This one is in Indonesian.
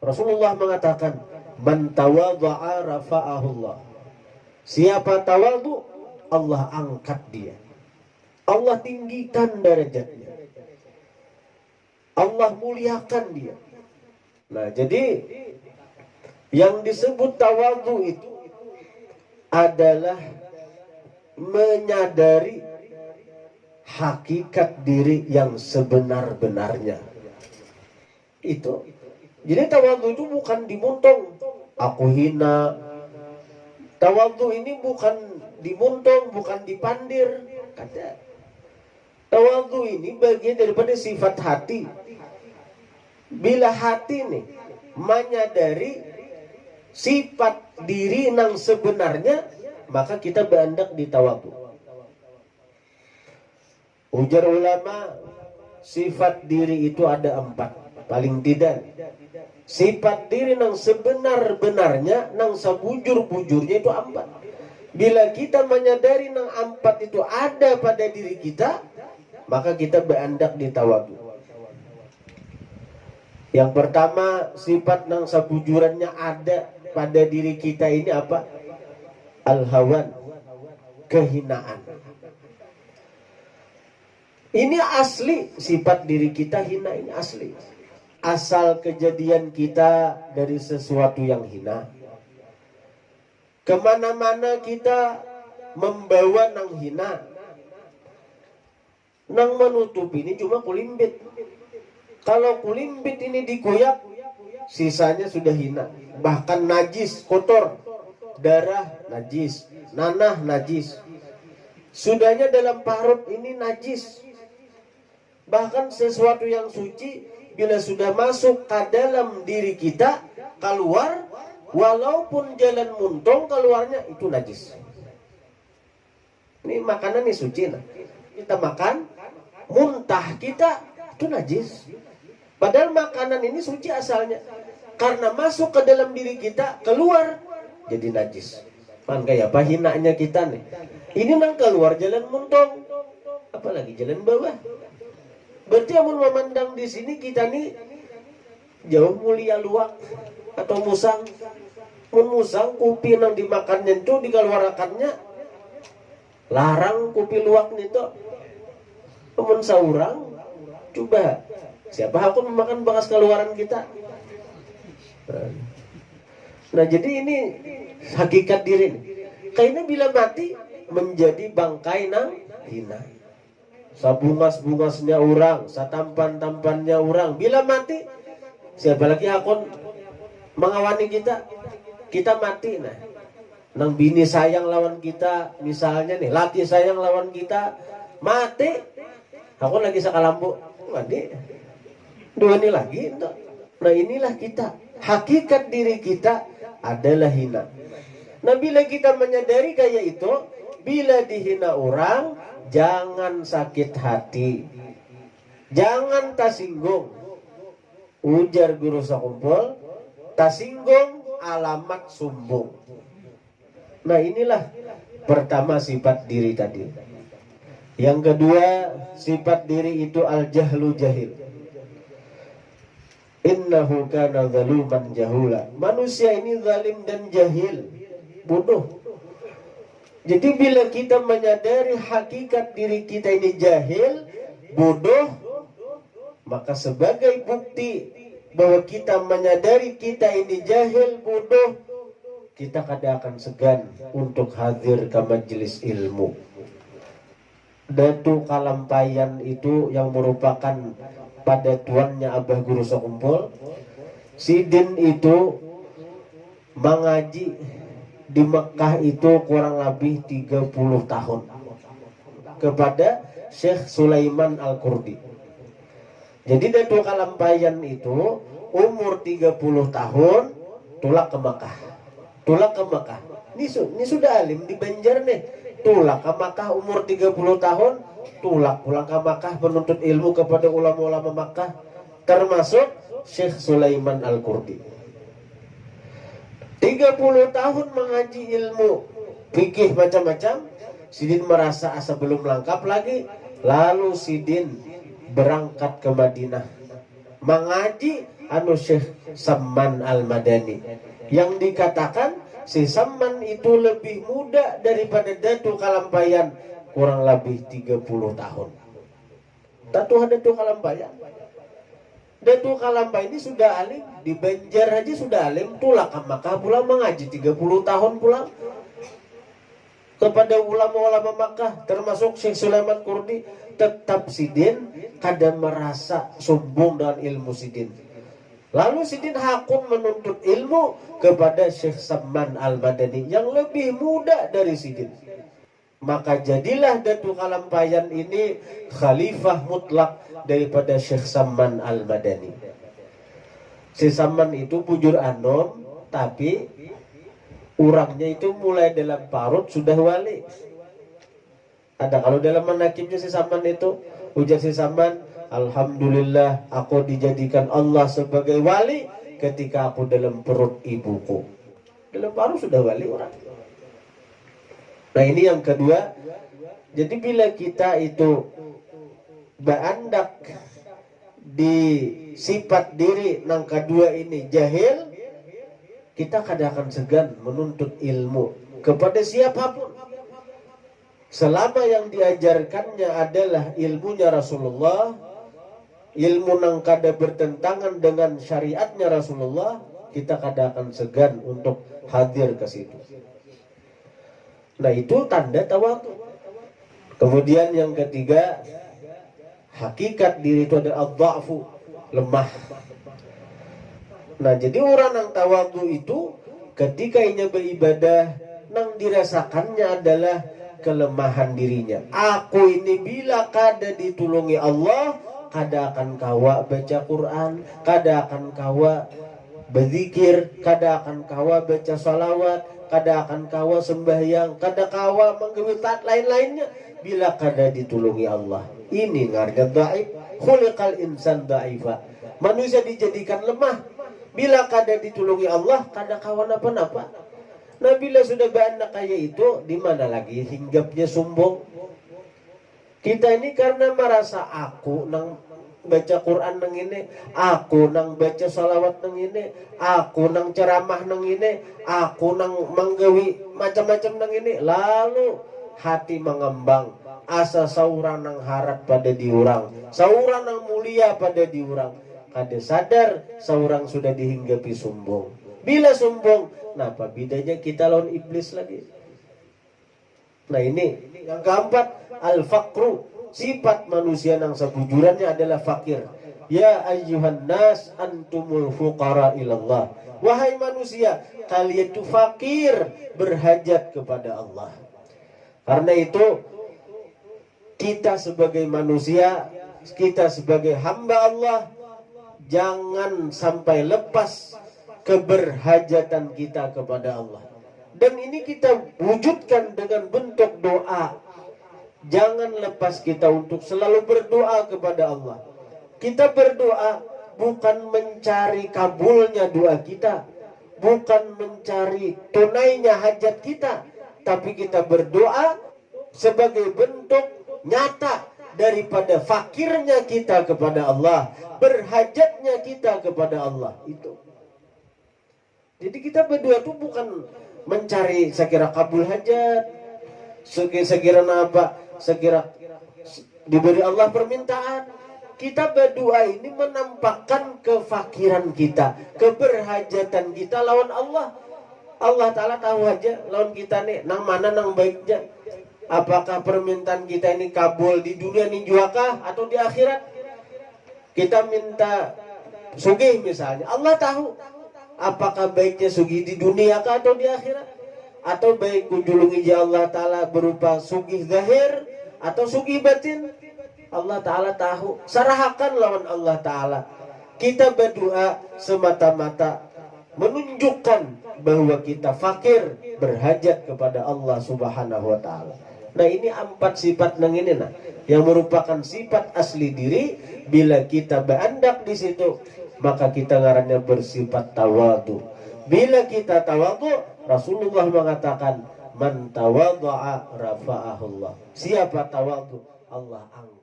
Rasulullah mengatakan, man tawadha'a rafa'ahullah. Siapa tawadhu, Allah angkat dia. Allah tinggikan derajatnya. Allah muliakan dia. Nah, jadi yang disebut tawadhu itu adalah menyadari hakikat diri yang sebenar-benarnya. Itu. Jadi tawadhu itu bukan dimuntung, aku hina. Tawadhu ini bukan dimuntung, bukan dipandir. Kada. Tawadhu ini bagian daripada sifat hati. Bila hati nih menyadari sifat diri yang sebenarnya, maka kita berandak di tawadhu. Ujar ulama, sifat diri itu ada 4, paling tidak. Sifat diri yang sebenar-benarnya, yang sebujur-bujurnya itu 4. Bila kita menyadari yang 4 itu ada pada diri kita, maka kita berandak di tawadhu. Yang pertama, sifat yang sebujurannya ada pada diri kita ini apa? Al-hawan, kehinaan. Ini asli, sifat diri kita hina, ini asli. Asal kejadian kita dari sesuatu yang hina. Kemana-mana kita membawa nang hina. Nang menutup ini cuma kulimbit. Kalau kulimbit ini dikoyak, sisanya sudah hina. Bahkan najis, kotor. Darah najis, nanah najis. Sudahnya dalam parut ini najis. Bahkan sesuatu yang suci, bila sudah masuk ke dalam diri kita, keluar, walaupun jalan muntung, keluarnya itu najis. Ini makanan ini suci. Nah. Kita makan, muntah kita, itu najis. Padahal makanan ini suci asalnya. Karena masuk ke dalam diri kita, keluar, jadi najis. Kan kayak apa hinanya kita nih. Ini nang keluar jalan muntung. Apalagi jalan bawah. Berarti amun memandang di sini kita nih jauh mulia luak atau musang. Mun musang kupi nang dimakannya itu dikeluarkannya. Larang kupi luak itu. Amun saurang, coba. Siapa aku memakan bekas keluaran kita? Nah, jadi ini hakikat diri. Kayaknya bila mati menjadi bangkai nang hina. Sabungas-bungasnya orang, satampan-tampannya orang. Bila mati, siapa lagi akun mengawani kita? Kita mati. Nah, nang bini sayang lawan kita, misalnya nih, laki sayang lawan kita, mati. Aku lagi sakalambu, mati. Dua ini lagi. Nah, inilah kita. Hakikat diri kita adalah hina. Nah, bila kita menyadari kayak itu, bila dihina orang, jangan sakit hati, jangan tasinggung. Ujar guru sakumpul, tasinggung alamat sumbung. Nah, inilah pertama sifat diri tadi. Yang kedua, sifat diri itu al-jahlu jahil. Innahu kana zaluman jahula. Manusia ini zalim dan jahil, bodoh. Jadi bila kita menyadari hakikat diri kita ini jahil, bodoh, maka sebagai bukti bahwa kita menyadari kita ini jahil, bodoh, kita kada akan segan untuk hadir ke majelis ilmu. Datu Kalampayan itu yang merupakan pada tuannya Abah Guru Sakumpul, Sidin itu mengaji di Mekah itu kurang lebih 30 tahun kepada Syekh Sulaiman Al-Qurdi. Jadi Datuk Kalampayan itu umur 30 tahun tulak ke Mekah. Tulak ke Mekah. Ini sudah alim di Banjar nih. Tulak ke Mekah umur 30 tahun, tulak pulang ke Mekah menuntut ilmu kepada ulama-ulama Mekah, termasuk Syekh Sulaiman Al-Qurdi. 30 tahun mengaji ilmu fikih macam-macam. Sidin merasa asa belum lengkap lagi, lalu Sidin berangkat ke Madinah mengaji anu Syekh Samman Al-Madani, yang dikatakan si Samman itu lebih muda daripada Datuk Kalampayan kurang lebih 30 tahun. Datuk Kalampayan, Datuk Kalampayan ini sudah alim, di Banjar aja sudah alim, tulak Makkah pulang mengaji 30 tahun pulang kepada ulama-ulama Makkah termasuk Syekh Sulaiman Kurdi. Tetap Sidin kada merasa sombong dengan ilmu Sidin. Lalu Sidin hakun menuntut ilmu kepada Syekh Samman Al-Madani yang lebih muda dari Sidin. Maka jadilah Datuk Kalampayan ini khalifah mutlak daripada Syekh Samman Al-Madani. Si Samman itu bujur anom, tapi orangnya itu mulai dalam parut sudah wali. Ada kalau dalam manakibnya si Samman itu, ujar si Samman, alhamdulillah aku dijadikan Allah sebagai wali ketika aku dalam perut ibuku. Dalam parut sudah wali orang. Nah ini yang kedua. Jadi bila kita itu berandak di sifat diri nang kedua ini jahil, kita kadang akan segan menuntut ilmu kepada siapapun. Selama yang diajarkannya adalah ilmunya Rasulullah, ilmu nang kada bertentangan dengan syariatnya Rasulullah, kita kadang akan segan untuk hadir ke situ. Nah itu tanda tawadhu. Kemudian yang ketiga, hakikat diri itu adalah ad-dha'fu, lemah. Nah jadi orang yang tawadhu itu ketika ia beribadah, nang dirasakannya adalah kelemahan dirinya. Aku ini bila kada ditulungi Allah, kada akan kawa baca Quran, kada akan kawa berzikir, kada akan kawa baca salawat, kada akan kawa sembahyang, kada kawa menggawe taat lain-lainnya bila kada ditulungi Allah. Ini ngarga dhaif, khuliqal insan dhaifa. Manusia dijadikan lemah. Bila kada ditulungi Allah, kada kawan apa-apa. Nah bila sudah beranak kaya itu, di mana lagi hinggapnya sombong? Kita ini karena merasa aku nang baca Quran nang ini, aku nang baca salawat nang ini, aku nang ceramah nang ini, aku nang menggawi macam-macam nang ini, lalu hati mengembang, asa saurang nang harap pada diurang, saurang nang mulia pada diurang. Kada sadar seorang sudah dihinggapi sombong. Bila sombong, nah apa bedanya kita lawan iblis lagi? Nah ini yang keempat, al-faqru, sifat manusia yang sebujurannya adalah fakir. Ya ayyuhan nas antumul fuqara ilallah. Wahai manusia, kalian itu fakir, berhajat kepada Allah. Karena itu kita sebagai manusia, kita sebagai hamba Allah, jangan sampai lepas keberhajatan kita kepada Allah. Dan ini kita wujudkan dengan bentuk doa. Jangan lepas kita untuk selalu berdoa kepada Allah. Kita berdoa bukan mencari kabulnya doa kita, bukan mencari tunainya hajat kita, tapi kita berdoa sebagai bentuk nyata daripada fakirnya kita kepada Allah, berhajatnya kita kepada Allah. Itu. Jadi kita berdoa itu bukan mencari sekira kabul hajat, sekira apa, sekira diberi Allah permintaan. Kita berdoa ini menampakkan kefakiran kita, keberhajatan kita lawan Allah. Allah Ta'ala tahu aja lawan kita nih, nang mana nang baiknya. Apakah permintaan kita ini kabul di dunia ini juakah atau di akhirat? Kita minta sugih misalnya, Allah tahu apakah baiknya sugih di dunia kah atau di akhirat? Atau baik kunjulungi Allah Ta'ala berupa sugih zahir atau sugih batin? Allah Ta'ala tahu. Sarahakan lawan Allah Ta'ala. Kita berdoa semata-mata menunjukkan bahwa kita fakir, berhajat kepada Allah Subhanahu wa Ta'ala. Nah ini 4 sifat nang ini nah, yang merupakan sifat asli diri. Bila kita berandak di situ, maka kita ngarannya bersifat tawadhu. Bila kita tawadhu, Rasulullah mengatakan, man tawadhu'a rafa'ahullah. Siapa tawadhu, Allah angkat.